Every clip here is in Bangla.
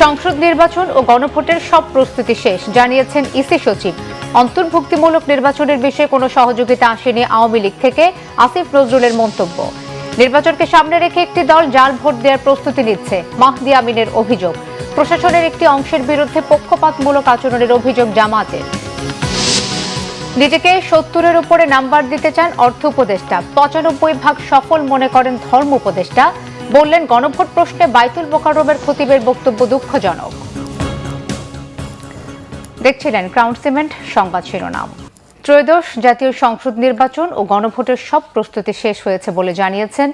সংসদ নির্বাচন ও গণভোটের সব প্রস্তুতি শেষ, জানিয়েছেন ইসি সচিব। অন্তর্ভুক্তিমূলক নির্বাচনের বিষয়ে কোনো সহযোগিতা আসেনি আওয়ামী লীগ থেকে আসিফ নজরুলের মন্তব্য। নির্বাচনকে সামনে রেখে একটি দল জাল ভোট দেওয়ার প্রস্তুতি নিচ্ছে, মাহদি আমিনের অভিযোগ। প্রশাসনের একটি অংশের বিরুদ্ধে পক্ষপাতমূলক আচরণের অভিযোগ জামায়াতের। নিজেকে ৭০-এর উপরে নাম্বার দিতে চান অর্থ উপদেষ্টা। ৯৫% সফল মনে করেন ধর্ম উপদেষ্টা। বললেন, গণভোট প্রশ্নে বাইতুল মোকাররমের খতিবের বক্তব্য দুঃখজনক। দেখছিলেন ক্রাউন সিমেন্ট সংবাদ শিরোনাম। ত্রয়োদশ জাতীয় সংসদ নির্বাচন ও গণভোটের সব প্রস্তুতি শেষ হয়েছে বলে জানিয়েছেন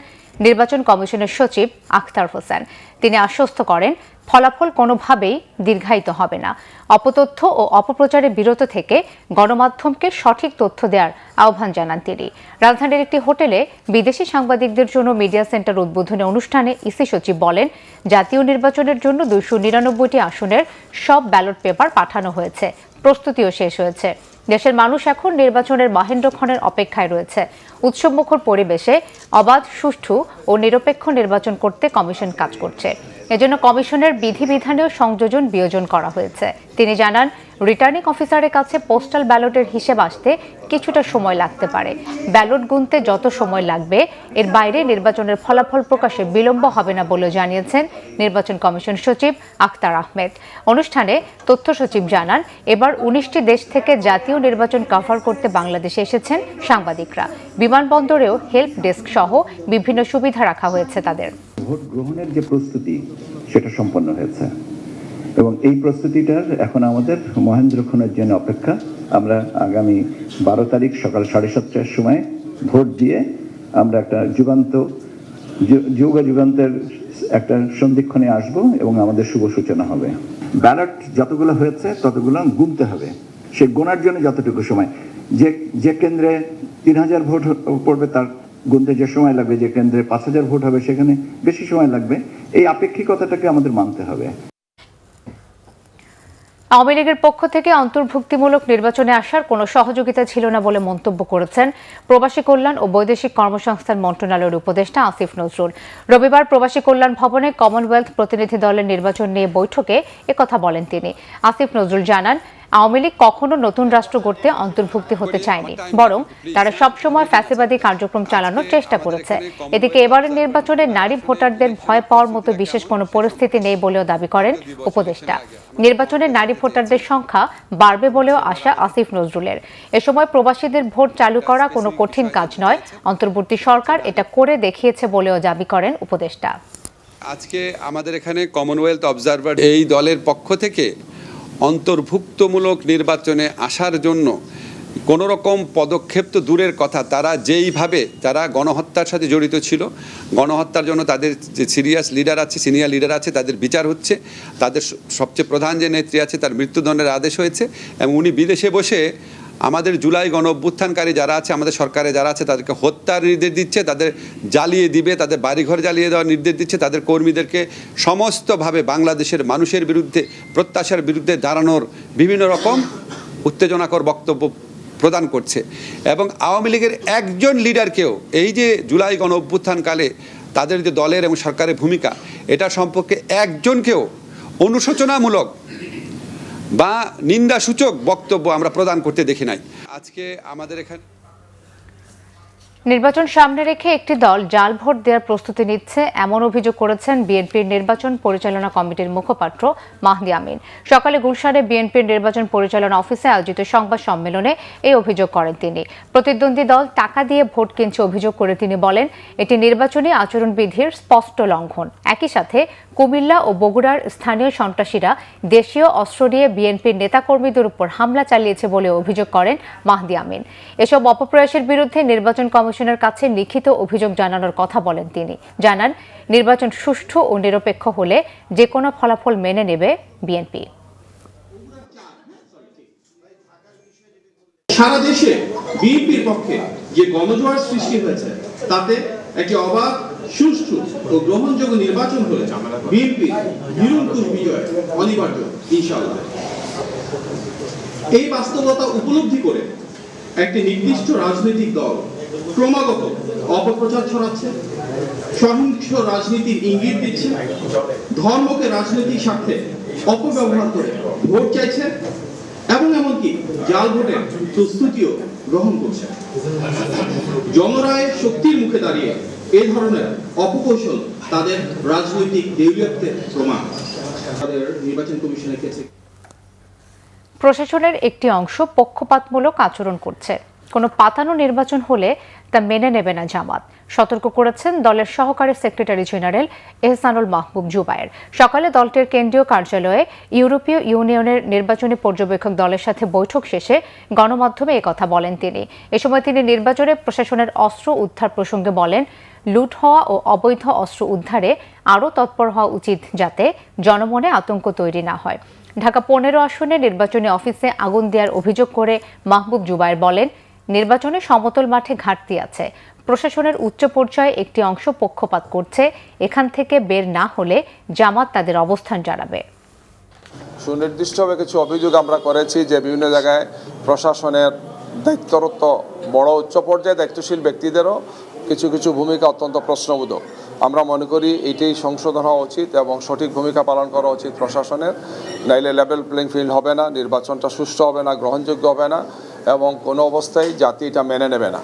নির্বাচন কমিশনের সচিব আখতার হোসেন। তিনি আশ্বস্ত করেন, ফলাফল কোনোভাবেই দীর্ঘায়িত হবে না। অপতথ্য ও অপপ্রচারে বিরত থেকে গণমাধ্যমকে সঠিক তথ্য দেওয়ার আহ্বান জানান তিনি। রাজধানীর একটি হোটেলে বিদেশি সাংবাদিকদের জন্য মিডিয়া সেন্টার উদ্বোধনী অনুষ্ঠানে ইসি সচিব বলেন, জাতীয় নির্বাচনের জন্য ২৯৯টি আসনের সব ব্যালট পেপার পাঠানো হয়েছে, প্রস্তুতিও শেষ হয়েছে। দেশের মানুষ এখন নির্বাচনের মহেন্দ্রক্ষণের অপেক্ষায় রয়েছে। উৎসবমুখর পরিবেশে অবাধ, সুষ্ঠু ও নিরপেক্ষ নির্বাচন করতে কমিশন কাজ করছে। এজন্য কমিশনের বিধিবিধানেও সংযোজন বিয়োজন করা হয়েছে। তিনি জানান, রিটার্নিং অফিসারের কাছে পোস্টাল ব্যালটের হিসেব আসতে কিছুটা সময় লাগতে পারে। ব্যালট গুনতে যত সময় লাগবে, এর বাইরে নির্বাচনের ফলাফল প্রকাশে বিলম্ব হবে না বলে জানিয়েছেন নির্বাচন কমিশন সচিব আখতার আহমেদ। অনুষ্ঠানে তথ্য সচিব জানান, এবার ১৯টি দেশ থেকে জাতীয় নির্বাচন কভার করতে বাংলাদেশে এসেছেন সাংবাদিকরা। বিমানবন্দরেও হেল্প ডেস্ক সহ বিভিন্ন সুবিধা রাখা হয়েছে তাদের। ভোট গ্রহণের যে প্রস্তুতি, সেটা সম্পন্ন হয়েছে এবং এই প্রস্তুতিটার এখন আমাদের মহেন্দ্রক্ষণের জন্য অপেক্ষা। আমরা আগামী ১২ তারিখ সকাল ৭:৩০টার সময় ভোট দিয়ে আমরা একটা যুগান্তের একটা সন্ধিক্ষণে আসব এবং আমাদের শুভ সূচনা হবে। ব্যালট যতগুলো হয়েছে ততগুলো গুনতে হবে। সে গোনার জন্য যতটুকু সময়, যে কেন্দ্রে ৩,০০০ ভোট পড়বে তার গুনতে যে সময় লাগবে, যে কেন্দ্রে ৫,০০০ ভোট হবে সেখানে বেশি সময় লাগবে। এই আপেক্ষিকতাটাকে আমাদের মানতে হবে। আওয়ামী লীগের পক্ষ থেকে অন্তর্ভুক্তিমূলক নির্বাচনে আসার কোনো সহযোগিতা ছিল না বলে মন্তব্য করেছেন প্রবাসী কল্যাণ ও বৈদেশিক কর্মসংস্থান মন্ত্রণালয়ের উপদেষ্টা আসিফ নজরুল। রবিবার প্রবাসী কল্যাণ ভবনে কমনওয়েলথ প্রতিনিধি দলের নির্বাচন নিয়ে বৈঠকে একথা বলেন তিনি। আসিফ নজরুল জানান, আওয়ামী লীগ কখনো নতুন রাষ্ট্র গড়তে অন্তর্ভুক্তি হতে চায়নি, বরং তারা সবসময় ফ্যাসিবাদী কার্যক্রম চালানোর চেষ্টা করেছে। এদিকে এবারের নির্বাচনে নারী ভোটারদের ভয় পাওয়ার মতো বিশেষ কোনো পরিস্থিতি নেই বলেও দাবি করেন উপদেষ্টা। নির্বাচনে নারী ভোটারদের সংখ্যা বাড়বে বলেও আশা আসিফ নজরুলের। এ সময় প্রবাসীদের ভোট চালু করা কোনো কঠিন কাজ নয়, অন্তর্বর্তী সরকার এটা করে দেখিয়েছে বলেও দাবি করেন উপদেষ্টা। আজকে আমাদের এখানে কমনওয়েলথ অবজারভার এই দলের পক্ষ থেকে অন্তর্ভুক্তমূলক নির্বাচনে আসার জন্য কোনো রকম পদক্ষেপ তো দূরের কথা, তারা যেইভাবে যারা গণহত্যার সাথে জড়িত ছিল, গণহত্যার জন্য তাদের যে সিরিয়াস লিডার আছে, সিনিয়র লিডার আছে, তাদের বিচার হচ্ছে। তাদের সবচেয়ে প্রধান যে নেত্রী আছে তার মৃত্যুদণ্ডের আদেশ হয়েছে এবং উনি বিদেশে বসে আমাদের জুলাই গণ অভ্যুত্থানকারী যারা আছে, আমাদের সরকারে যারা আছে, তাদেরকে হত্যার নির্দেশ দিচ্ছে, তাদের জ্বালিয়ে দিবে, তাদের বাড়িঘর জ্বালিয়ে দেওয়ার নির্দেশ দিচ্ছে, তাদের কর্মীদেরকে সমস্তভাবে বাংলাদেশের মানুষের বিরুদ্ধে, প্রত্যাশার বিরুদ্ধে দাঁড়ানোর বিভিন্ন রকম উত্তেজনাকর বক্তব্য প্রদান করছে। এবং আওয়ামী লীগের একজন লিডারকেও এই যে জুলাই গণ অভ্যুত্থানকালে তাদের যে দলের এবং সরকারের ভূমিকা, এটা সম্পর্কে একজনকেও অনুশোচনামূলক বা নিন্দাসূচক বক্তব্য আমরা প্রদান করতে দেখি নাই। আজকে আমাদের এখানে নির্বাচন সামনে রেখে একটি দল জাল ভোট দেওয়ার প্রস্তুতি নিচ্ছে, এমন অভিযোগ করেছেন বিএনপির নির্বাচন পরিচালনা কমিটির মুখপাত্র মাহদি আমিন। সকালে গুলশানে বিএনপির নির্বাচন পরিচালনা অফিসে আয়োজিত সংবাদ সম্মেলনে এই অভিযোগ করেন তিনি। প্রতিদ্বন্দ্বী দল টাকা দিয়ে ভোট কিনছে অভিযোগ করে তিনি বলেন, এটি নির্বাচনী আচরণবিধির স্পষ্ট লঙ্ঘন। একই সাথে কুমিল্লা ও বগুড়ার স্থানীয় সন্ত্রাসীরা দেশীয় অস্ত্র দিয়ে বিএনপির নেতাকর্মীদের উপর হামলা চালিয়েছে বলে অভিযোগ করেন মাহদি আমিন। এসব অপপ্রয়াসের বিরুদ্ধে নির্বাচন কমিশনের কাছে লিখিত অভিযোগ জানানোর কথা বলেন তিনি। জানান, নির্বাচন সুষ্ঠু ও নিরপেক্ষ হলে যে কোনো ফলাফল মেনে নেবে বিএনপি। সারা দেশে বিএনপির পক্ষে যে গণজোয়ার সৃষ্টি হয়েছে, তাতে একটি অবাধ, সুষ্ঠু ও গ্রহণযোগ্য নির্বাচন হলে বিএনপি নিরঙ্কুশ বিজয় অনিবার্য ইনশাআল্লাহ। এই বাস্তবতা উপলব্ধি করে একটি নির্দিষ্ট রাজনৈতিক দল ক্রমাগত অপপ্রচার ছড়াচ্ছে, সহিংস রাজনীতির ইঙ্গিত দিচ্ছে, ধর্মকে রাজনৈতিক স্বার্থে অপব্যবহার করে ভোট চাইছে এবং এমনকি জাল ভোটের প্রস্তুতিও গ্রহণ করছে। জনরায়ের শক্তির মুখে দাঁড়িয়ে এই ধরনের অপকৌশল তাদের রাজনৈতিক দেউলিয়াত্বের প্রমাণ। তাদের নির্বাচন কমিশনের কাছে প্রশাসনের একটি অংশ পক্ষপাতমূলক আচরণ করছে। কোনো পাতানো নির্বাচন হলে তা মেনে নেবে না জামাত, সতর্ক করেছেন দলের সহকারী সেক্রেটারি জেনারেল এহসানুল মাহবুব জুবায়ের। সকালে দলটির কেন্দ্রীয় কার্যালয়ে ইউরোপীয় ইউনিয়নের নির্বাচনী পর্যবেক্ষক দলের সাথে বৈঠক শেষে গণমাধ্যমে একথা বলেন তিনি। এ সময় তিনি নির্বাচনে প্রশাসনের অস্ত্র উদ্ধার প্রসঙ্গে বলেন, লুট হওয়া ও অবৈধ অস্ত্র উদ্ধারে আরও তৎপর হওয়া উচিত, যাতে জনমনে আতঙ্ক তৈরি না হয়। ঢাকা 15 আসনে নির্বাচনী অফিসে আগুন দেওয়ার অভিযোগ করে মাহবুব জুবায়ের বলেন, নির্বাচনে সমতল মাঠে ঘাটতি আছে। প্রশাসনের উচ্চ পর্যায়ে একটি অংশ পক্ষপাত করছে। এখান থেকে বের না হলে জামাত তাদের অবস্থান জানাবে। সুনির্দিষ্টভাবে কিছু অভিযোগ আমরা করেছি যে বিভিন্ন জায়গায় প্রশাসনের দায়িত্বরত বড় উচ্চ পর্যায়ে দায়িত্বশীল ব্যক্তিদেরও কিছু কিছু ভূমিকা অত্যন্ত প্রশ্নবোধক। আমরা মনে করি এটাই সংশোধন হওয়া উচিত এবং সঠিক ভূমিকা পালন করা উচিত প্রশাসনের, নাইলে লেভেল প্লেইং ফিল্ড হবে না, নির্বাচনটা সুষ্ঠু হবে না, গ্রহণযোগ্য হবে না এবং কোনো অবস্থায় জাতি এটা মেনে নেবে না।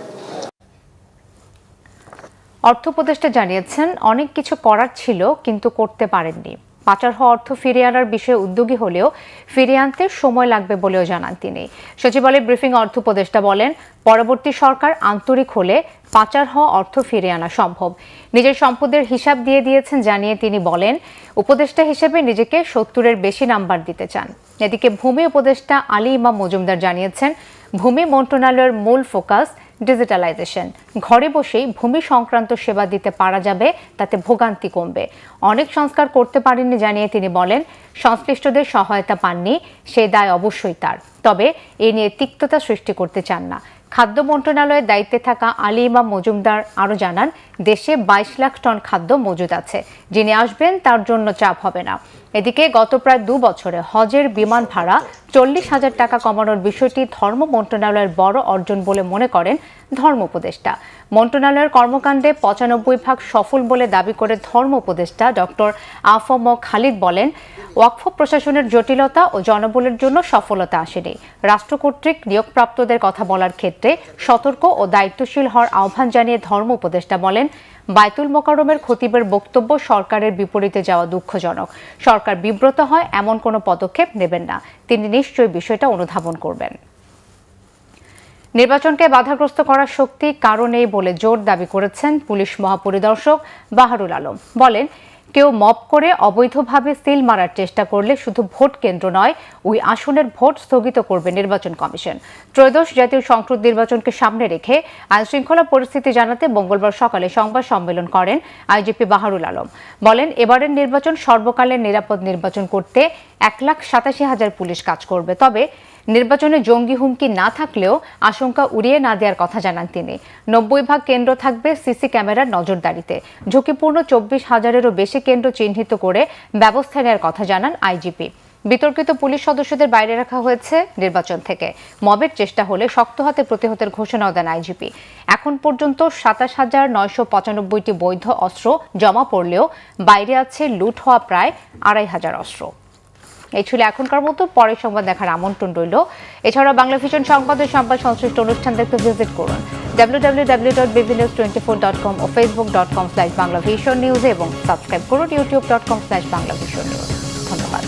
অর্থ উপদেষ্টা জানিয়েছেন, অনেক কিছু করার ছিল কিন্তু করতে পারেননি। পাচার হওয়া অর্থ ফিরিয়ে আনার বিষয়ে উদ্যোগী হলেও ফিরিয়ে আনতে সময় লাগবে বলেও জানান তিনি। সচিবালয় ব্রিফিং অর্থ উপদেষ্টা বলেন, পরবর্তী সরকার আন্তরিক হলে পাচার হওয়া অর্থ ফিরিয়ে আনা সম্ভব। নিজের সম্পদের হিসাব দিয়ে দিয়েছেন জানিয়ে তিনি বলেন, উপদেষ্টা হিসেবে নিজেকে 70-এর বেশি নাম্বার দিতে চান। এদিকে ভূমি উপদেষ্টা আলী ইমাম মজুমদার জানিয়েছেন, ভূমি মন্ত্রণালয়ের মূল ফোকাস ডিজিটালাইজেশন। ঘরে বসেই ভূমি সংক্রান্ত সেবা দিতে পারা যাবে, তাতে ভোগান্তি কমবে। অনেক সংস্কার করতে পারেননি জানিয়ে তিনি বলেন, সংশ্লিষ্টদের সহায়তা পাননি, সেই দায় অবশ্যই তার, তবে এ নিয়ে তিক্ততা সৃষ্টি করতে চান না। খাদ্য মন্ত্রণালয়ের দায়িত্বে থাকা আলী ইমাম মজুমদার আরও জানান, দেশে 22 লাখ টন খাদ্য মজুদ আছে, যিনি আসবেন তার জন্য চাপ হবে না। এদিকে গত প্রায় 2 বছরে হজের বিমান ভাড়া 40,000 টাকা কমানোর বিষয়টি ধর্ম মন্ত্রণালয়ের বড় অর্জন বলে মনে করেন ধর্ম উপদেষ্টা। মন্ত্রণালয়ের কর্মকাণ্ডে 95% সফল বলে দাবি করে ধর্ম উপদেষ্টা ডক্টর আফম খালিদ বলেন, ওয়াকফ প্রশাসনের জটিলতা ও জনবলের জন্য সফলতা আসেনি। রাষ্ট্র কর্তৃক নিয়োগপ্রাপ্তদের কথা বলার ক্ষেত্রে সতর্ক ও দায়িত্বশীল হওয়ার আহ্বান জানিয়ে ধর্ম উপদেষ্টা বলেন, বায়তুল মোকাররমের খতিবের বক্তব্য সরকারের বিপরীতে যাওয়া দুঃখজনক। সরকার বিব্রত হয় এমন কোনো পদক্ষেপ নেবেন না। তিনি নিশ্চয়ই বিষয়টা অনুধাবন করবেন। নির্বাচনকে বাধাগ্রস্ত করার শক্তি কারো নেই বলে জোর দাবি করেছেন পুলিশ মহাপরিদর্শক বাহারুল আলম। বলেন, কেউ মব করে অবৈধভাবে সিল মারার চেষ্টা করলে শুধু ভোট কেন্দ্র নয়, ওই আসনের ভোট স্থগিত করবে নির্বাচন কমিশন। ত্রয়োদশ জাতীয় সংসদ নির্বাচনকে সামনে রেখে আইনশৃঙ্খলা পরিস্থিতি জানাতে মঙ্গলবার সকালে সংবাদ সম্মেলন করেন আইজিপি বাহারুল আলম। বলেন, এবারের নির্বাচন সর্বকালের নিরাপদ নির্বাচন করতে 1,87,000 পুলিশ কাজ করবে। তবে নির্বাচনে জঙ্গি হুমকি না থাকলেও আশঙ্কা উড়িয়ে না দেওয়ার কথা জানান তিনি। 90 ভাগ কেন্দ্র থাকবে সিসি ক্যামেরার নজরদারিতে। ঝুঁকিপূর্ণ 24,000-এরও বেশি কেন্দ্র চিহ্নিত করে ব্যবস্থা নেওয়ার কথা জানান আইজিপি। বিতর্কিত পুলিশ সদস্যদের বাইরে রাখা হয়েছে নির্বাচন থেকে। মবের চেষ্টা হলে শক্ত হাতে প্রতিহতের ঘোষণাও দেন আইজিপি। এখন পর্যন্ত 27,995টি বৈধ অস্ত্র জমা পড়লেও বাইরে আছে লুট হওয়া প্রায় 2,500 অস্ত্র। এই ছিল এখনকার মতো, পরের সংবাদ দেখার আমন্ত্রণ রইল। এছাড়াও বাংলা ভিশন সংবাদের সংবাদ সংশ্লিষ্ট অনুষ্ঠান দেখতে ভিজিট করুন www.bbnews24.com ও facebook.com/banglavisionnews এবং সাবস্ক্রাইব করুন youtube.com/banglavisionnews। ধন্যবাদ।